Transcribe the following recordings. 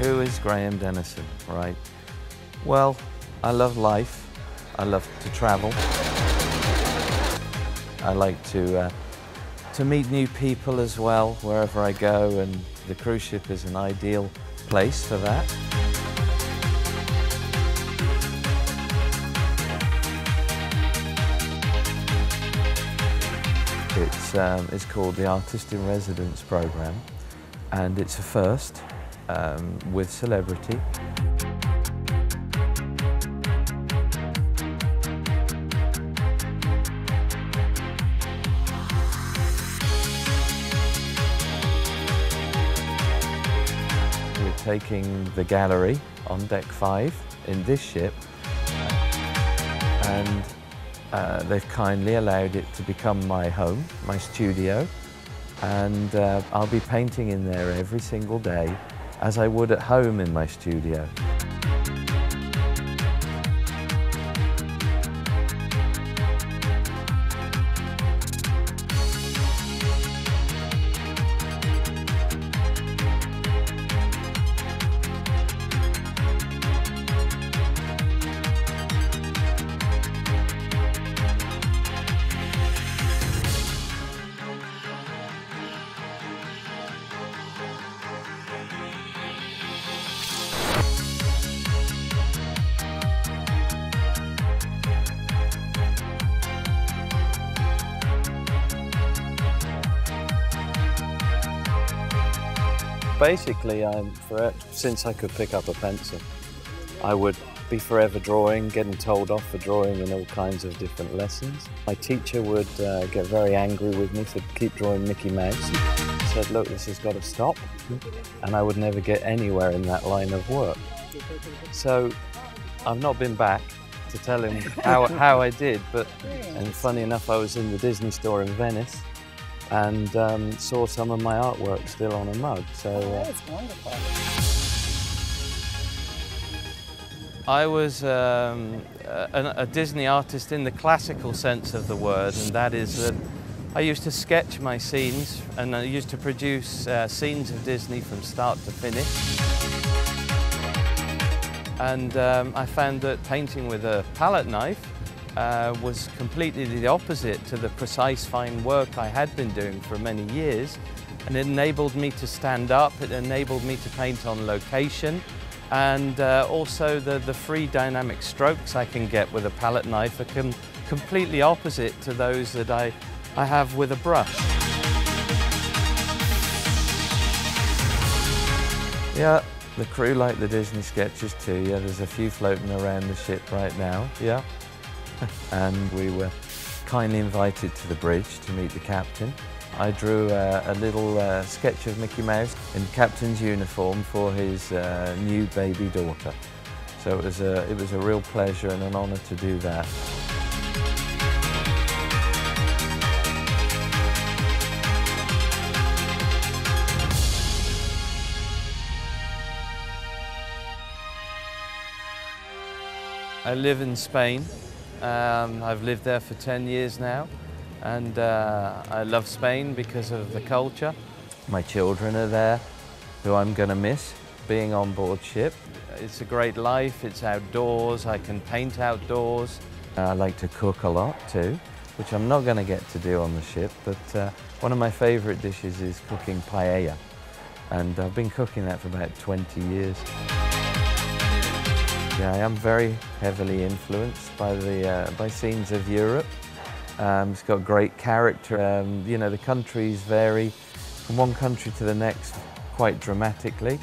Who is Graham Denison, right? Well, I love life. I love to travel. I like to meet new people as well, wherever I go, and the cruise ship is an ideal place for that. It's called the Artist in Residence program, and it's a first with celebrity. We're taking the gallery on deck 5 in this ship, and they've kindly allowed it to become my home, my studio, and I'll be painting in there every single day as I would at home in my studio. Basically, since I could pick up a pencil, I would be forever drawing, getting told off for drawing in all kinds of different lessons. My teacher would get very angry with me for keep drawing Mickey Mouse. He said, look, this has got to stop, and I would never get anywhere in that line of work. So I've not been back to tell him how I did, and funny enough, I was in the Disney store in Venice, and saw some of my artwork still on a mug. So that's wonderful. I was a Disney artist in the classical sense of the word, and that is that I used to sketch my scenes, and I used to produce scenes of Disney from start to finish. And I found that painting with a palette knife was completely the opposite to the precise fine work I had been doing for many years, and it enabled me to stand up, it enabled me to paint on location, and also the free dynamic strokes I can get with a palette knife are completely opposite to those that I have with a brush. Yeah, the crew like the Disney sketches too. Yeah, there's a few floating around the ship right now. Yeah. And we were kindly invited to the bridge to meet the captain. I drew a little sketch of Mickey Mouse in captain's uniform for his new baby daughter. So it was a real pleasure and an honour to do that. I live in Spain. I've lived there for 10 years now, and I love Spain because of the culture. My children are there, who I'm going to miss being on board ship. It's a great life, it's outdoors, I can paint outdoors. I like to cook a lot too, which I'm not going to get to do on the ship, but one of my favourite dishes is cooking paella, and I've been cooking that for about 20 years. Yeah, I am very heavily influenced by scenes of Europe. It's got great character. You know, the countries vary from one country to the next quite dramatically.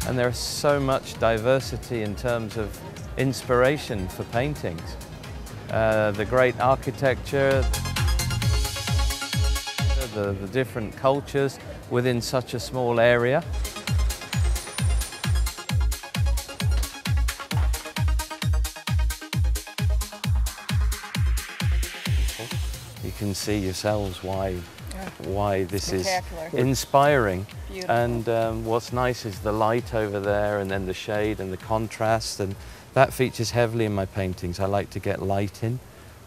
And there is so much diversity in terms of inspiration for paintings. The great architecture, the different cultures within such a small area. You can see yourselves why this is inspiring. Beautiful. And what's nice is the light over there, and then the shade and the contrast, and that features heavily in my paintings. I like to get light in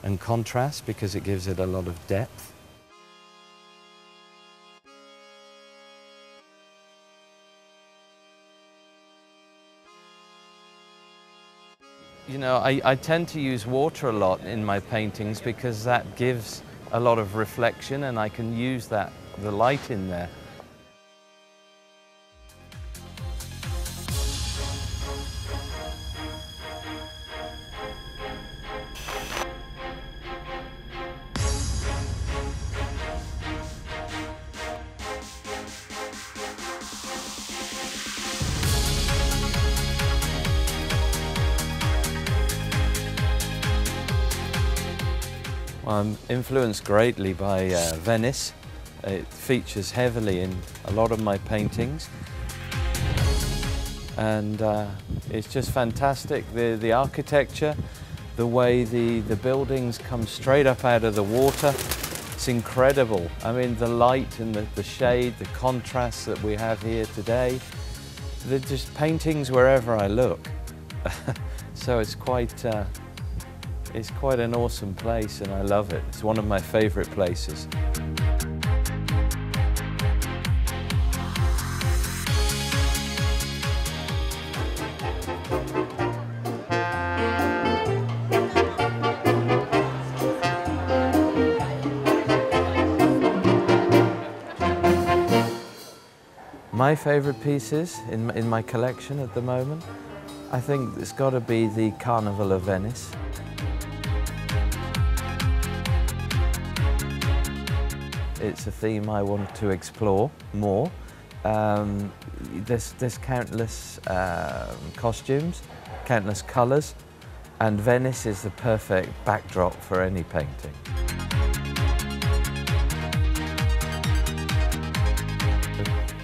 and contrast because it gives it a lot of depth. You know, I tend to use water a lot in my paintings because that gives a lot of reflection and I can use the light in there. I'm influenced greatly by Venice. It features heavily in a lot of my paintings. And it's just fantastic, the architecture, the way the buildings come straight up out of the water. It's incredible. I mean, the light and the shade, the contrast that we have here today. They're just paintings wherever I look. So it's quite an awesome place and I love it. It's one of my favourite places. My favourite pieces in my collection at the moment, I think it's got to be the Carnival of Venice. It's a theme I want to explore more. There's countless costumes, countless colours, and Venice is the perfect backdrop for any painting.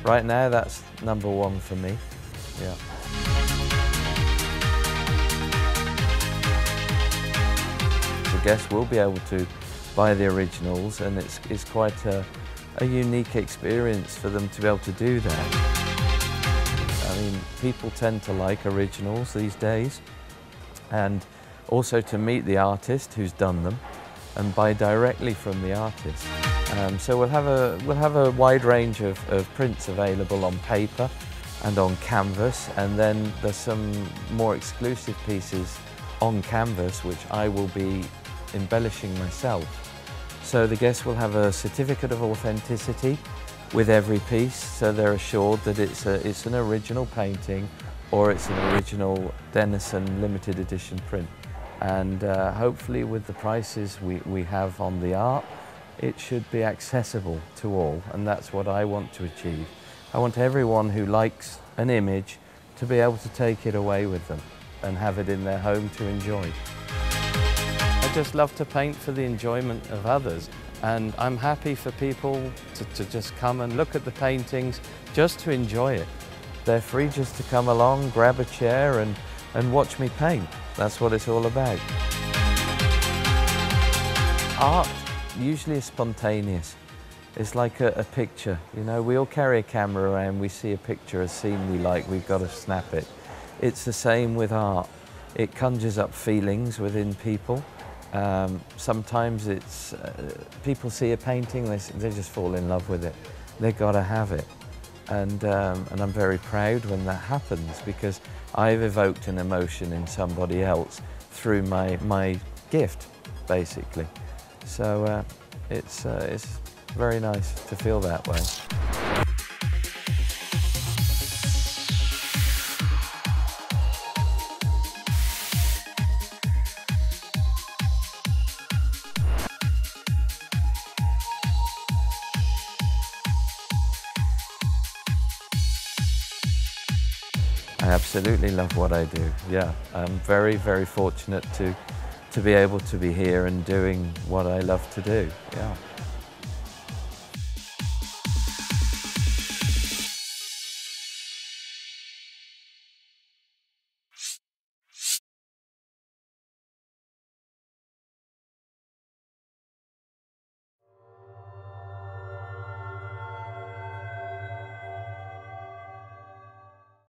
Right now, that's #1 for me. Yeah. The guests will be able to buy the originals, and it's quite a unique experience for them to be able to do that. I mean, people tend to like originals these days, and also to meet the artist who's done them and buy directly from the artist. So we'll have a wide range of prints available on paper and on canvas, and then there's some more exclusive pieces on canvas which I will be embellishing myself. So the guests will have a certificate of authenticity with every piece, so they're assured that it's an original painting or it's an original Denison limited edition print. And hopefully with the prices we have on the art, it should be accessible to all, and that's what I want to achieve. I want everyone who likes an image to be able to take it away with them and have it in their home to enjoy. I just love to paint for the enjoyment of others, and I'm happy for people to just come and look at the paintings just to enjoy it. They're free just to come along, grab a chair and watch me paint. That's what it's all about. Art usually is spontaneous. It's like a picture, you know, we all carry a camera around, we see a picture, a scene we like, we've got to snap it. It's the same with art. It conjures up feelings within people. Sometimes it's, people see a painting, they just fall in love with it. They've got to have it. And I'm very proud when that happens, because I've evoked an emotion in somebody else through my gift, basically. So it's very nice to feel that way. I absolutely love what I do, yeah. I'm very, very fortunate to be able to be here and doing what I love to do, yeah.